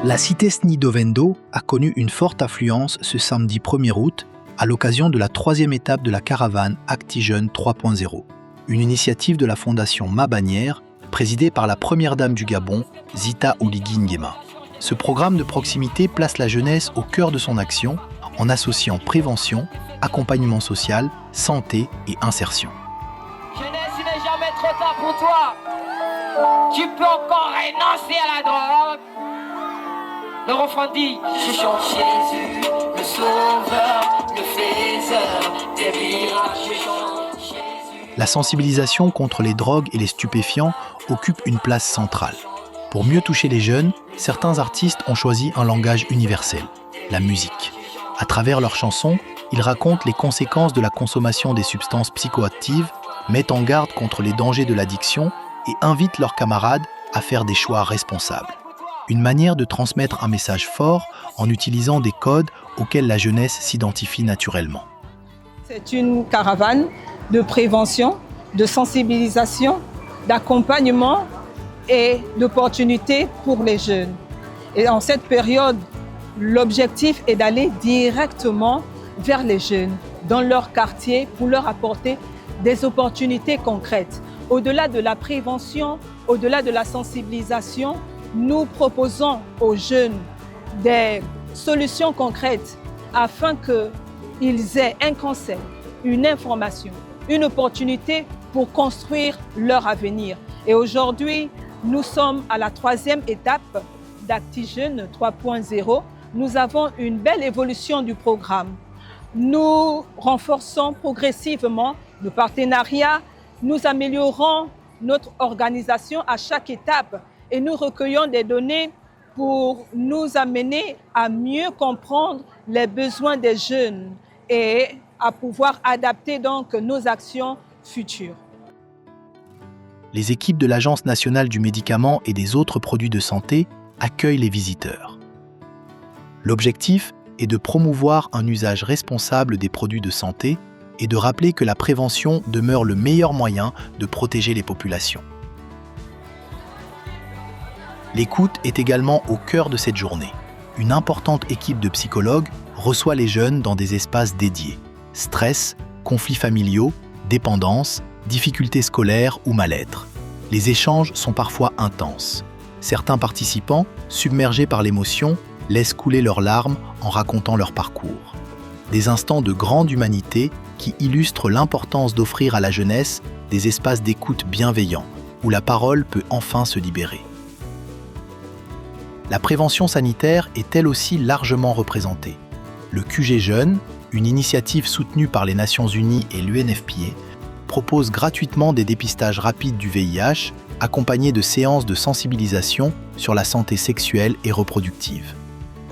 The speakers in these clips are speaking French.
La cité Snidovendo a connu une forte affluence ce samedi 1er août à l'occasion de la 3e étape de la caravane ActiJeunes 3.0, une initiative de la fondation Ma Bannière, présidée par la première dame du Gabon, Zita Oligui Nguema. Ce programme de proximité place la jeunesse au cœur de son action en associant prévention, accompagnement social, santé et insertion. Jeunesse, il n'est jamais trop tard pour toi. Tu peux encore renoncer à la drogue. Le refrain dit: je chante Jésus, le sauveur, le faiseur des miracles. Je chante Jésus. La sensibilisation contre les drogues et les stupéfiants occupe une place centrale. Pour mieux toucher les jeunes, certains artistes ont choisi un langage universel, la musique. À travers leurs chansons, ils racontent les conséquences de la consommation des substances psychoactives, mettent en garde contre les dangers de l'addiction et invitent leurs camarades à faire des choix responsables. Une manière de transmettre un message fort en utilisant des codes auxquels la jeunesse s'identifie naturellement. C'est une caravane de prévention, de sensibilisation, d'accompagnement et d'opportunités pour les jeunes. Et en cette période, l'objectif est d'aller directement vers les jeunes, dans leur quartier, pour leur apporter des opportunités concrètes. Au-delà de la prévention, au-delà de la sensibilisation, nous proposons aux jeunes des solutions concrètes afin qu'ils aient un conseil, une information, une opportunité pour construire leur avenir. Et aujourd'hui, nous sommes à la 3e étape d'ActiJeunes 3.0. Nous avons une belle évolution du programme. Nous renforçons progressivement nos partenariats, nous améliorons notre organisation à chaque étape et nous recueillons des données pour nous amener à mieux comprendre les besoins des jeunes et à pouvoir adapter donc nos actions futures. Les équipes de l'Agence nationale du médicament et des autres produits de santé accueillent les visiteurs. L'objectif est de promouvoir un usage responsable des produits de santé et de rappeler que la prévention demeure le meilleur moyen de protéger les populations. L'écoute est également au cœur de cette journée. Une importante équipe de psychologues reçoit les jeunes dans des espaces dédiés. Stress, conflits familiaux, dépendance, difficultés scolaires ou mal-être. Les échanges sont parfois intenses. Certains participants, submergés par l'émotion, laissent couler leurs larmes en racontant leur parcours. Des instants de grande humanité qui illustrent l'importance d'offrir à la jeunesse des espaces d'écoute bienveillants, où la parole peut enfin se libérer. La prévention sanitaire est elle aussi largement représentée. Le QG Jeunes, une initiative soutenue par les Nations Unies et l'UNFPA, propose gratuitement des dépistages rapides du VIH, accompagnés de séances de sensibilisation sur la santé sexuelle et reproductive.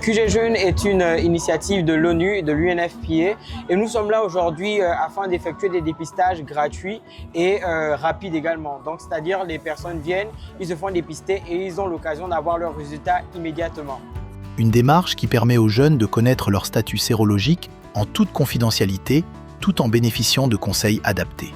QG Jeunes est une initiative de l'ONU et de l'UNFPA et nous sommes là aujourd'hui afin d'effectuer des dépistages gratuits et rapides également. Donc c'est-à-dire les personnes viennent, ils se font dépister et ils ont l'occasion d'avoir leurs résultats immédiatement. Une démarche qui permet aux jeunes de connaître leur statut sérologique en toute confidentialité, tout en bénéficiant de conseils adaptés.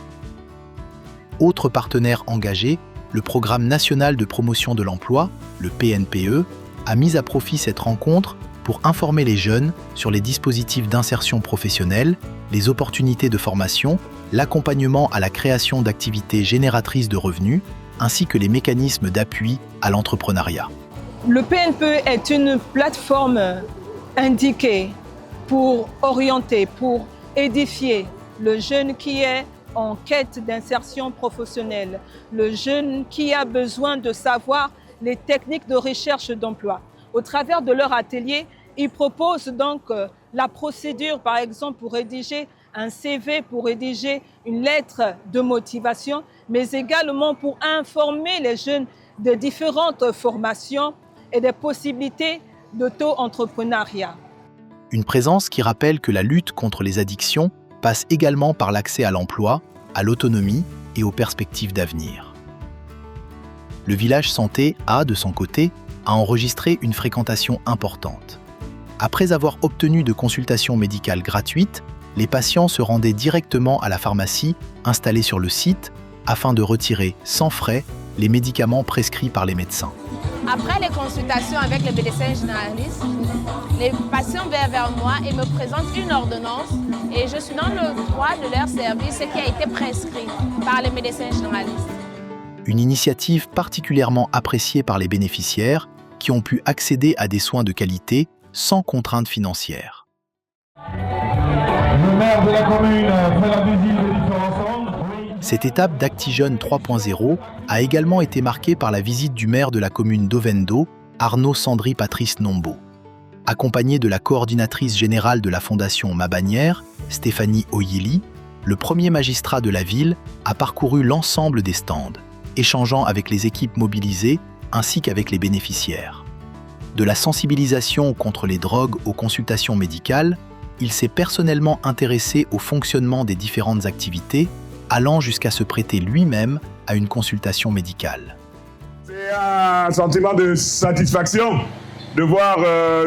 Autre partenaire engagé, le Programme national de promotion de l'emploi, le PNPE, a mis à profit cette rencontre pour informer les jeunes sur les dispositifs d'insertion professionnelle, les opportunités de formation, l'accompagnement à la création d'activités génératrices de revenus, ainsi que les mécanismes d'appui à l'entrepreneuriat. Le PNPE est une plateforme indiquée pour orienter, pour édifier le jeune qui est en quête d'insertion professionnelle, le jeune qui a besoin de savoir les techniques de recherche d'emploi. Au travers de leur atelier, ils proposent donc la procédure, par exemple, pour rédiger un CV, pour rédiger une lettre de motivation, mais également pour informer les jeunes de différentes formations et des possibilités d'auto-entrepreneuriat. Une présence qui rappelle que la lutte contre les addictions passe également par l'accès à l'emploi, à l'autonomie et aux perspectives d'avenir. Le village santé a, de son côté, enregistré une fréquentation importante. Après avoir obtenu de consultations médicales gratuites, les patients se rendaient directement à la pharmacie installée sur le site afin de retirer sans frais les médicaments prescrits par les médecins. Après les consultations avec les médecins généralistes, les patients viennent vers moi et me présentent une ordonnance et je suis dans le droit de leur servir ce qui a été prescrit par les médecins généralistes. Une initiative particulièrement appréciée par les bénéficiaires qui ont pu accéder à des soins de qualité sans contraintes financières. Le maire de la commune fait la visite des différents centres. Cette étape d'Actigone 3.0 a également été marquée par la visite du maire de la commune d'Ovendo, Arnaud Sandri Patrice Nombo. Accompagné de la coordinatrice générale de la fondation Ma Bannière, Stéphanie Oyili, le premier magistrat de la ville a parcouru l'ensemble des stands, échangeant avec les équipes mobilisées ainsi qu'avec les bénéficiaires. De la sensibilisation contre les drogues aux consultations médicales, il s'est personnellement intéressé au fonctionnement des différentes activités, allant jusqu'à se prêter lui-même à une consultation médicale. C'est un sentiment de satisfaction de voir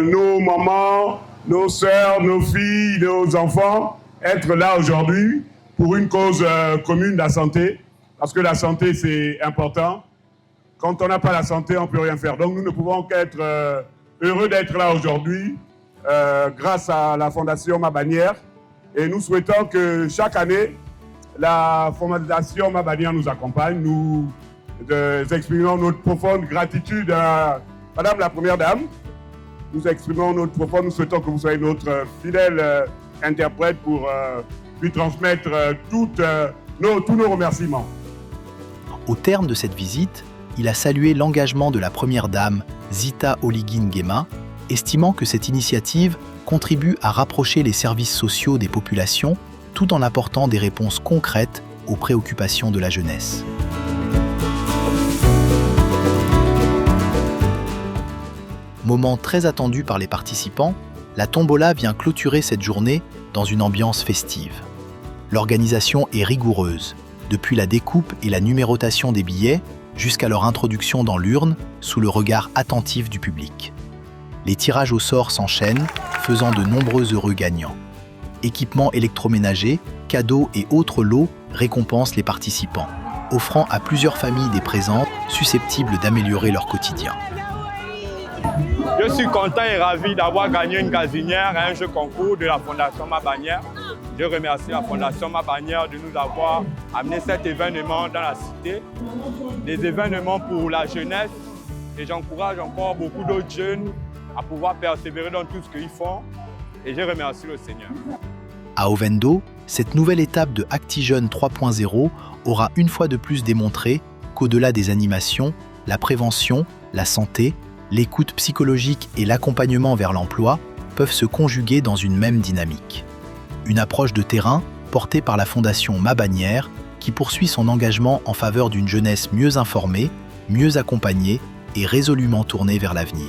nos mamans, nos sœurs, nos filles, nos enfants être là aujourd'hui pour une cause commune, la santé, parce que la santé c'est important. Quand on n'a pas la santé, on ne peut rien faire. Donc nous ne pouvons qu'être heureux d'être là aujourd'hui grâce à la Fondation Ma Bannière. Et nous souhaitons que chaque année, la Fondation Ma Bannière nous accompagne. Nous exprimons notre profonde gratitude à Madame la Première Dame. Nous exprimons notre profonde, nous souhaitons que vous soyez notre fidèle interprète pour lui transmettre tous nos remerciements. Au terme de cette visite, il a salué l'engagement de la Première Dame, Zita Oligin-Nguema, estimant que cette initiative contribue à rapprocher les services sociaux des populations tout en apportant des réponses concrètes aux préoccupations de la jeunesse. Moment très attendu par les participants, la tombola vient clôturer cette journée dans une ambiance festive. L'organisation est rigoureuse, depuis la découpe et la numérotation des billets jusqu'à leur introduction dans l'urne sous le regard attentif du public. Les tirages au sort s'enchaînent, faisant de nombreux heureux gagnants. Équipements électroménagers, cadeaux et autres lots récompensent les participants, offrant à plusieurs familles des présents susceptibles d'améliorer leur quotidien. Je suis content et ravi d'avoir gagné une gazinière à un jeu concours de la Fondation Ma Bannière. Je remercie la Fondation Ma Bannière de nous avoir amené cet événement dans la cité. Des événements pour la jeunesse et j'encourage encore beaucoup d'autres jeunes à pouvoir persévérer dans tout ce qu'ils font et je remercie le Seigneur. À Ovendo, cette nouvelle étape de Actigone 3.0 aura une fois de plus démontré qu'au-delà des animations, la prévention, la santé, l'écoute psychologique et l'accompagnement vers l'emploi peuvent se conjuguer dans une même dynamique. Une approche de terrain portée par la Fondation Ma Bannière qui poursuit son engagement en faveur d'une jeunesse mieux informée, mieux accompagnée et résolument tournée vers l'avenir.